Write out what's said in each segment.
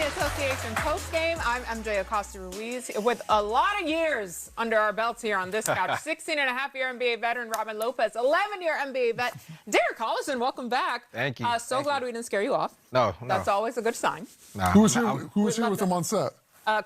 Association post-game. I'm MJ Acosta-Ruiz with a lot of years under our belts here on this couch. 16-and-a-half-year NBA veteran Robin Lopez, 11-year NBA vet Derek Collison. Welcome back. Thank you. So glad we didn't scare you off. No. That's always a good sign. Nah, Who was here with him on set?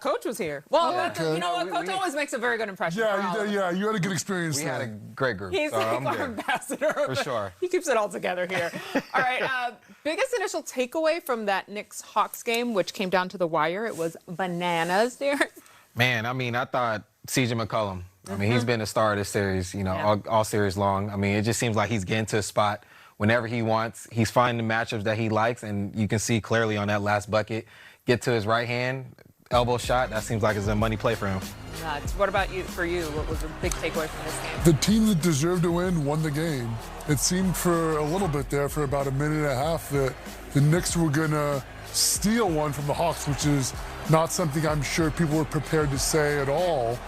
Coach was here. Well, okay. you know what? Coach always makes a very good impression. Yeah, you had a good experience we there. had a great group. He's so like our ambassador. For sure. He keeps it all together here. All right. Biggest initial takeaway from that Knicks-Hawks game, which came down to the wire. It was bananas, Derek. Man, I mean, I thought CJ McCollum. I mean, he's been the star of this series, you know, all series long. I mean, it just seems like he's getting to a spot whenever he wants. He's finding the matchups that he likes, and you can see clearly on that last bucket, get to his right hand, elbow shot. That seems like it's a money play for him. Nuts. What about you? For you, what was a big takeaway from this game? The team that deserved to win won the game. It seemed for a little bit there, for about a minute and a half, that the Knicks were going to steal one from the Hawks, which is not something I'm sure people were prepared to say at all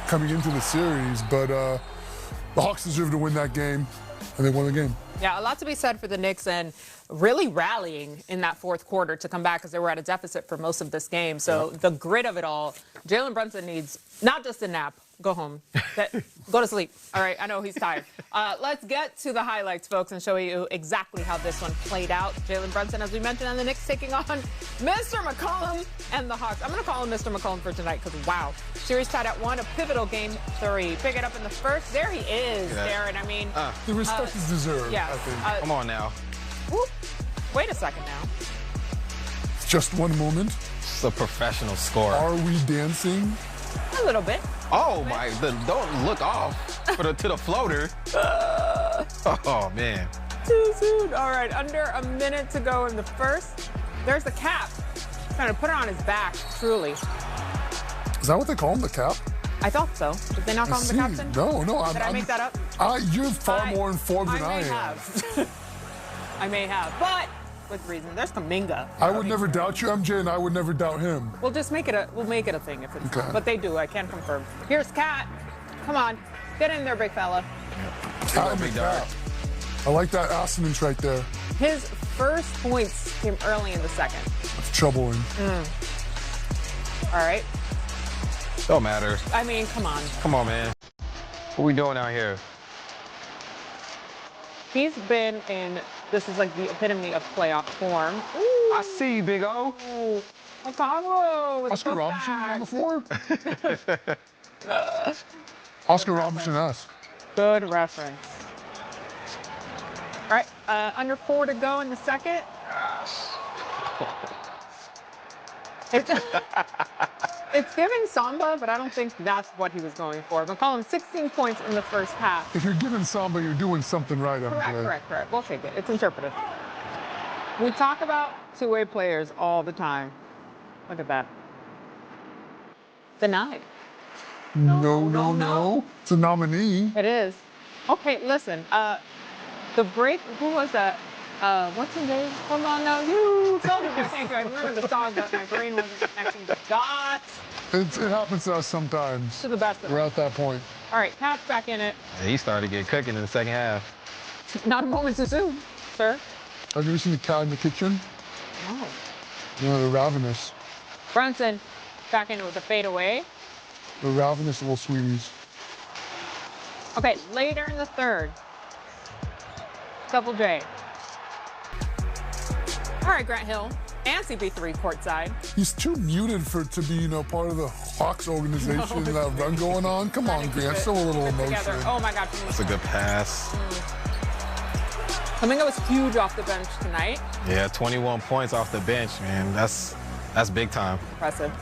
coming into the series. But the Hawks deserved to win that game, and they won the game. Yeah, a lot to be said for the Knicks and really rallying in that fourth quarter to come back because they were at a deficit for most of this game. So the grit of it all, Jalen Brunson needs not just a nap. Go home. Go to sleep. All right, I know he's tired. Let's get to the highlights, folks, and show you exactly how this one played out. Jalen Brunson, as we mentioned, and the Knicks taking on Mr. McCollum and the Hawks. I'm going to call him Mr. McCollum for tonight because, wow, series tied at 1, a pivotal game 3. Pick it up in the first. There he is, Darren. I mean, the respect is deserved, yeah, I think. Come on now. Whoop. Wait a second now. Just one moment. It's a professional scorer. Are we dancing? A little bit. Oh, my. Don't look off to the floater. Oh, man. Too soon. All right, under a minute to go in the first. There's the cap. Trying to put it on his back, truly. Is that what they call him, the cap? I thought so. Did they not call him the captain? No. Did I make that up? You're far more informed than I am. Have. I may have, but with reason. There's Kaminga. I would never doubt you, MJ, and I would never doubt him. We'll just make it a thing if it's okay. But they do. I can confirm. Here's Cat. Come on, get in there, big fella. Cat and Cap. I like that assonance right there. His first points came early in the second. That's troubling. All right. Don't matter. I mean, come on. Come on, man. What we doing out here? He's been in, this is like the epitome of playoff form. Ooh. I see you, Big O. McCollum. Oscar Robinson on the floor? Oscar Robinson-esque. Good reference. All right, under 4 to go in the second. It's giving Samba, but I don't think that's what he was going for. McCollum, 16 points in the first half. If you're giving Samba, you're doing something right, MJ. Correct. We'll take it. It's interpretive. We talk about two-way players all the time. Look at that. Denied. No. It's a nominee. It is. Okay, listen. The break, who was that? What's his name? Hold on now. You told me I can't remember the song, but my brain wasn't connecting the dots. It happens to us sometimes. To the best of us. We're at that point. All right, Cap's back in it. Yeah, he started to get cooking in the second half. Not a moment too soon, sir. Have you ever seen the cat in the kitchen? No. They're ravenous. Brunson back in it with a fadeaway. They're ravenous little sweeties. Okay, later in the third. Double J. All right, Grant Hill and CP3 courtside. He's too muted to be, part of the Hawks organization, that run going on. Come on, Grant, show a little emotion. Together. Oh my God. That's a good pass. Kaminga was huge off the bench tonight. Yeah, 21 points off the bench, man. That's big time. Impressive.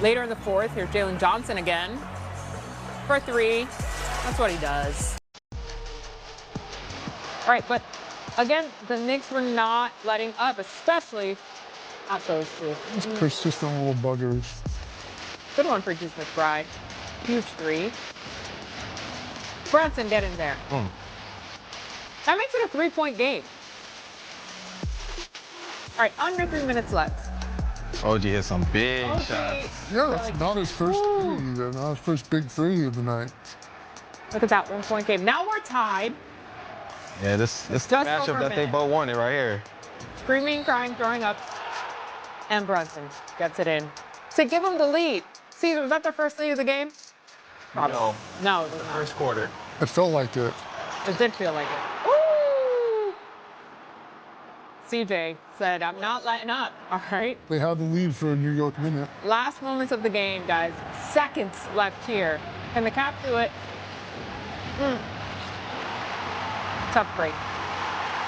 Later in the fourth, here's Jalen Johnson again for 3. That's what he does. All right, but again, the Knicks were not letting up, especially at those two. Persistent little buggers. Good one for Juice McBride. Huge 3. Brunson, get in there. That makes it a 3-point game. All right, under 3 minutes left. OG hit some big shots. Yeah, that's not his first three. Not his first big 3 of the night. Look at that 1-point game. Now we're tied. Yeah, this matchup that they both wanted right here. Screaming, crying, throwing up. And Brunson gets it in. So give them the lead. See, was that their first lead of the game? No. No, it was not. First quarter. It felt like it. It did feel like it. Ooh! CJ said, I'm not letting up, all right? They had the lead for a New York minute. Last moments of the game, guys. Seconds left here. Can the Cap do it? Tough break.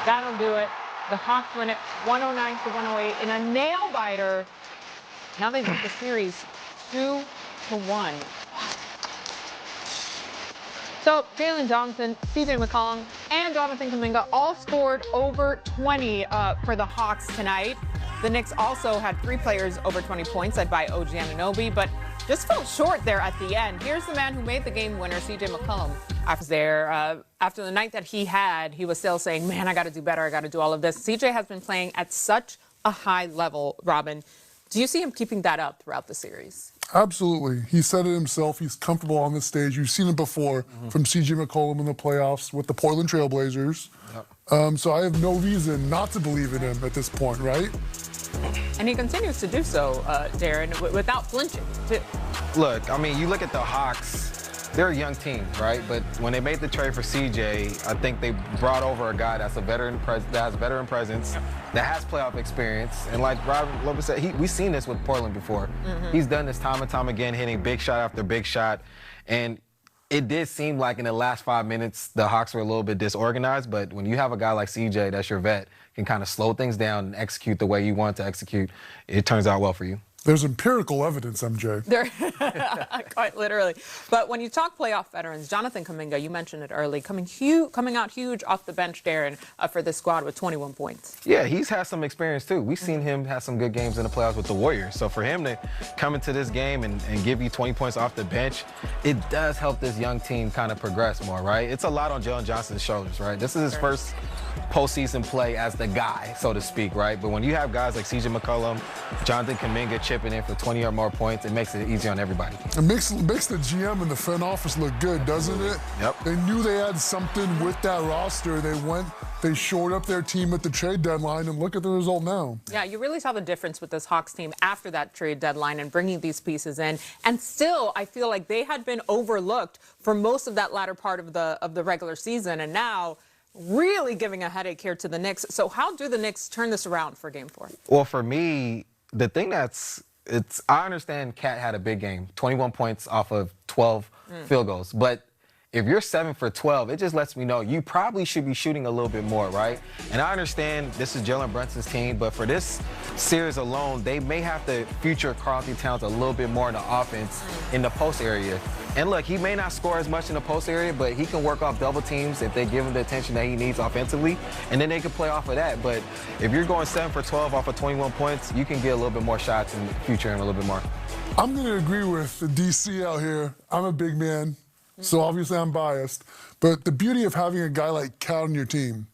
That'll do it. The Hawks win it 109 to 108 in a nail biter. Now they've got the series 2-1. So Jalen Brunson, CJ McCollum, and Jonathan Kuminga all scored over 20 for the Hawks tonight. The Knicks also had 3 players over 20 points, led by OG Anunoby, but just fell short there at the end. Here's the man who made the game winner, CJ McCollum. After the night that he had, he was still saying, man, I got to do better. I got to do all of this. CJ has been playing at such a high level, Robin. Do you see him keeping that up throughout the series? Absolutely. He said it himself. He's comfortable on this stage. You've seen it before from CJ McCollum in the playoffs with the Portland Trailblazers. Yep. So I have no reason not to believe in him at this point, right? And he continues to do so, Darren, without flinching. Look, I mean, you look at the Hawks, they're a young team, right? But when they made the trade for CJ, I think they brought over a guy that's a veteran, that has veteran presence, that has playoff experience. And like Robin Lopez said, we've seen this with Portland before. He's done this time and time again, hitting big shot after big shot. And it did seem like in the last 5 minutes, the Hawks were a little bit disorganized. But when you have a guy like CJ, that's your vet, can kind of slow things down and execute the way you want to execute, it turns out well for you. There's empirical evidence, MJ. Quite literally. But when you talk playoff veterans, Jonathan Kuminga, you mentioned it early, coming out huge off the bench, Darren, for this squad with 21 points. Yeah, he's had some experience too. We've seen him have some good games in the playoffs with the Warriors. So for him to come into this game and give you 20 points off the bench, it does help this young team kind of progress more, right? It's a lot on Jalen Johnson's shoulders, right? This is his first postseason play as the guy, so to speak, right? But when you have guys like CJ McCollum, Jonathan Kuminga chipping in for 20 or more points, it makes it easy on everybody. It makes the GM and the front office look good, doesn't it? Yep. They knew they had something with that roster. They shored up their team at the trade deadline, and look at the result now. Yeah, you really saw the difference with this Hawks team after that trade deadline and bringing these pieces in. And still, I feel like they had been overlooked for most of that latter part of the regular season, and now really giving a headache here to the Knicks. So how do the Knicks turn this around for Game 4? Well, for me, the thing I understand Cat had a big game, 21 points off of 12 field goals. But if you're 7 for 12, it just lets me know you probably should be shooting a little bit more, right? And I understand this is Jalen Brunson's team, but for this series alone, they may have to feature Karl-Anthony Towns a little bit more in the offense in the post area. And look, he may not score as much in the post area, but he can work off double teams if they give him the attention that he needs offensively, and then they can play off of that. But if you're going 7 for 12 off of 21 points, you can get a little bit more shots and feature him a little bit more. I'm going to agree with the DC out here. I'm a big man, so obviously I'm biased. But the beauty of having a guy like Cal on your team,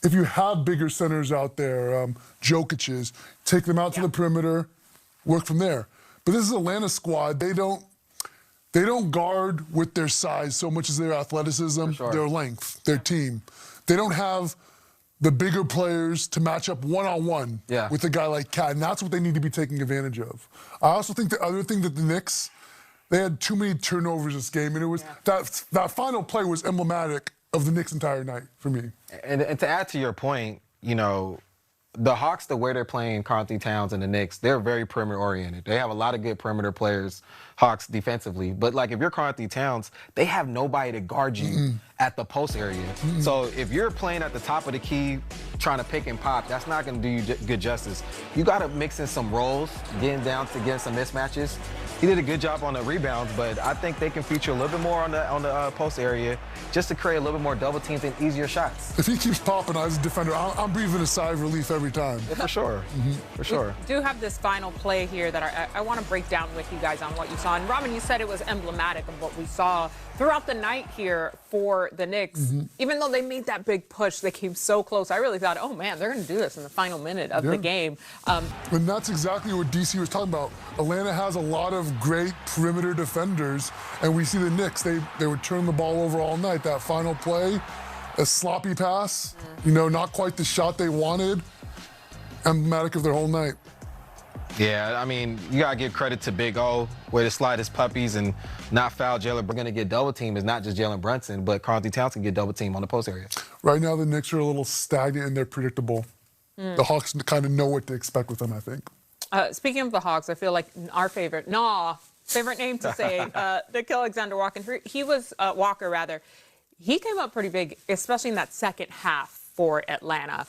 if you have bigger centers out there, Jokic's, take them out to the perimeter, work from there. But this is Atlanta squad. They don't guard with their size so much as their athleticism, their length, their team. They don't have the bigger players to match up one-on-one with a guy like Cat, and that's what they need to be taking advantage of. I also think the other thing that the Knicks, they had too many turnovers this game, and it was that final play was emblematic of the Knicks' entire night for me. And to add to your point, you know, the Hawks, the way they're playing Karl-Anthony Towns and the Knicks, they're very perimeter-oriented. They have a lot of good perimeter players, Hawks, defensively. But, like, if you're Karl-Anthony Towns, they have nobody to guard you at the post area. So if you're playing at the top of the key, trying to pick and pop, that's not going to do you good justice. You got to mix in some rolls, getting down to getting some mismatches. He did a good job on the rebounds, but I think they can feature a little bit more on the post area just to create a little bit more double teams and easier shots. If he keeps popping as a defender, I'm breathing a sigh of relief every time. Yeah, for sure. For sure. We do have this final play here that I want to break down with you guys on what you saw. And Robin, you said it was emblematic of what we saw throughout the night here for the Knicks. Even though they made that big push, they came so close. I really thought, oh man, they're going to do this in the final minute of the game. And that's exactly what DC was talking about. Atlanta has a lot of great perimeter defenders, and we see the Knicks, they would turn the ball over all night. That final play, a sloppy pass, you know, not quite the shot they wanted, emblematic of their whole night. Yeah, I mean, you got to give credit to Big O, way to slide his puppies and not foul Jalen. We're going to get double team is not just Jalen Brunson, but Karl Towns can get double team on the post area. Right now, the Knicks are a little stagnant and they're predictable. The Hawks kind of know what to expect with them, I think. Speaking of the Hawks, I feel like our favorite name to say, Nickeil Alexander-Walker. He was Walker rather. He came up pretty big, especially in that second half for Atlanta.